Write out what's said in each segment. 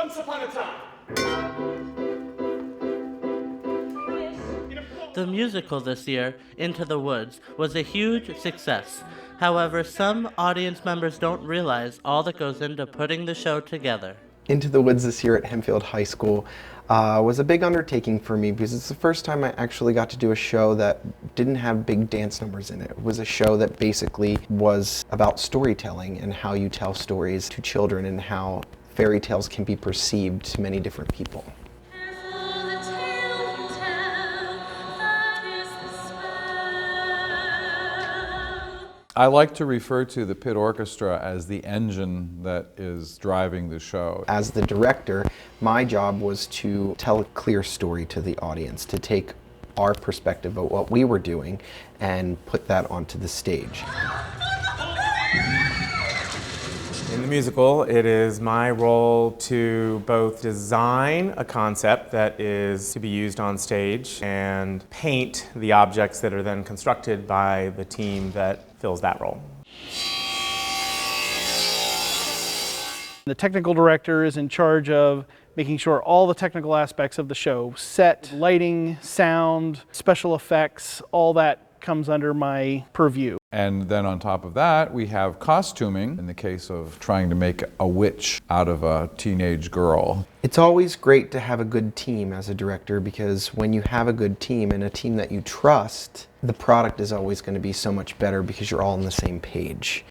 Once upon a time. The musical this year, Into the Woods, was a huge success. However, some audience members don't realize all that goes into putting the show together. Into the Woods this year at Hempfield High School was a big undertaking for me because it's the first time I actually got to do a show that didn't have big dance numbers in it. It was a show that basically was about storytelling and how you tell stories to children and how fairy tales can be perceived to many different people. I like to refer to the pit orchestra as the engine that is driving the show. As the director, my job was to tell a clear story to the audience, to take our perspective of what we were doing and put that onto the stage. In the musical, it is my role to both design a concept that is to be used on stage and paint the objects that are then constructed by the team that fills that role. The technical director is in charge of making sure all the technical aspects of the show, set, lighting, sound, special effects, all that comes under my purview. And then on top of that, we have costuming, in the case of trying to make a witch out of a teenage girl. It's always great to have a good team as a director because when you have a good team and a team that you trust, the product is always going to be so much better because you're all on the same page.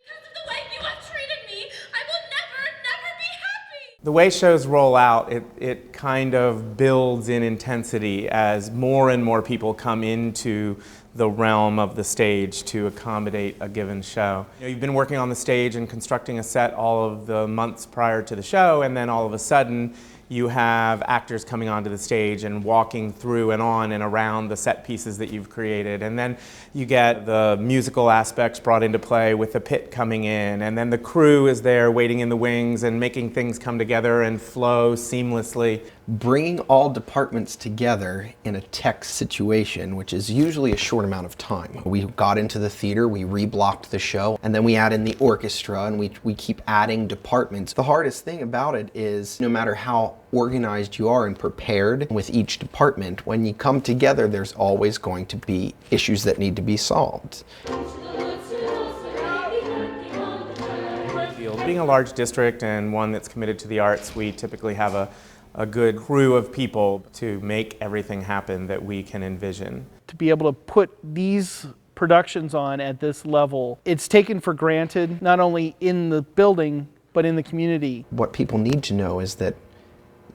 The way shows roll out, it kind of builds in intensity as more and more people come into the realm of the stage to accommodate a given show. You've been working on the stage and constructing a set all of the months prior to the show, and then all of a sudden you have actors coming onto the stage and walking through and on and around the set pieces that you've created. And then you get the musical aspects brought into play with the pit coming in, and then the crew is there waiting in the wings and making things come together and flow seamlessly. Bringing all departments together in a text situation, which is usually a short amount of time. We got into the theater, we reblocked the show, and then we add in the orchestra, and we keep adding departments. The hardest thing about it is no matter how organized you are and prepared with each department, when you come together, there's always going to be issues that need to be solved. Being a large district and one that's committed to the arts, we typically have a good crew of people to make everything happen that we can envision. To be able to put these productions on at this level, it's taken for granted, not only in the building, but in the community. What people need to know is that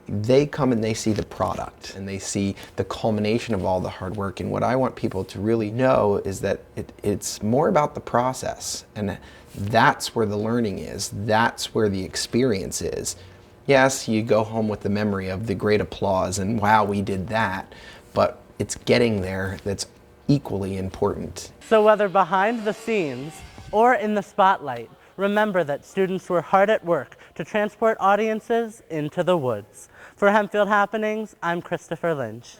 they come and they see the product and they see the culmination of all the hard work, and what I want people to really know is that it's more about the process, and that's where the learning is, that's where the experience is. Yes, you go home with the memory of the great applause and wow, we did that, but it's getting there that's equally important. So whether behind the scenes or in the spotlight, remember that students were hard at work to transport audiences into the woods. For Hempfield Happenings, I'm Christopher Lynch.